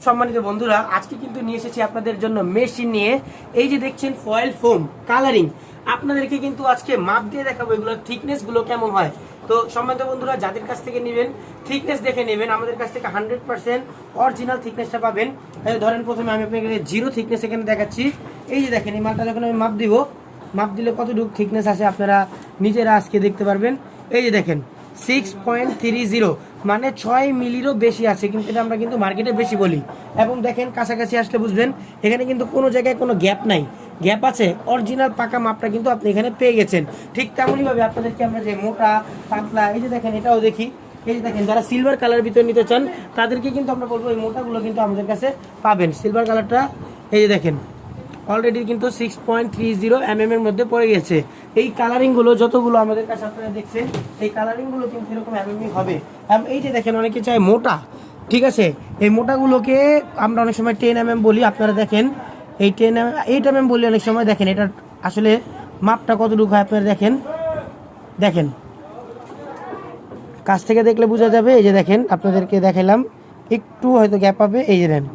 সম্মানিত বন্ধুরা, আজকে কিন্তু নিয়ে এসেছি আপনাদের জন্য মেশিন নিয়ে। এই যে দেখছেন ফয়েল ফোম কালারিং, আপনাদেরকে কিন্তু আজকে মাপ দিয়ে দেখাবো এগুলোর থিকনেস গুলো কেমন হয়। তো সম্মানিত বন্ধুরা, যাদের কাছ থেকে নেবেন থিকনেস দেখে নেবেন, আমাদের কাছ থেকে 100% অরিজিনাল থিকনেসটা পাবেন। ধরেন প্রথমে আমি আপনাকে জিরো থিকনেস এখানে দেখাচ্ছি। এই যে দেখেন, এই মালটা যখন আমি মাপ দিব, মাপ দিলে কতটুকু থিকনেস আছে আপনারা নিজেরা আজকে দেখতে পারবেন। এই যে দেখেন 6.30, মানে 6 মিলিরও বেশি আছে, কিন্তু এটা আমরা কিন্তু মার্কেটে বেশি বলি। এবং দেখেন কাছাকাছি আসলে বুঝবেন এখানে কিন্তু কোনো জায়গায় কোনো গ্যাপ নাই, গ্যাপ আছে। অরিজিনাল পাকা মাপটা কিন্তু আপনি এখানে পেয়ে গেছেন। ঠিক তেমনইভাবে আপনাদেরকে আমরা যে মোটা পাতলা, এই যে দেখেন এটাও দেখি। এই যে দেখেন, যারা সিলভার কালার ভিতরে নিতে চান তাদেরকে কিন্তু আমরা বলবো এই মোটাগুলো কিন্তু আমাদের কাছে পাবেন। সিলভার কালারটা এই যে দেখেন অলরেডি কিন্তু 6.30 এর মধ্যে পড়ে গেছে। এই কালারিংগুলো যতগুলো আমাদের কাছে আপনারা দেখছেন, এই কালারিংগুলো কিন্তু এরকম হবে। এই যে দেখেন, অনেকে চায় মোটা, ঠিক আছে। এই মোটাগুলোকে আমরা অনেক সময় 10 বলি। আপনারা দেখেন এই 8 বলি অনেক সময়। দেখেন এটা আসলে মাপটা কতটুকু হয় আপনারা দেখেন, দেখেন কাছ থেকে দেখলে বোঝা যাবে। এই যে দেখেন, আপনাদেরকে দেখালাম, একটু হয়তো গ্যাপ হবে। এই যে দেন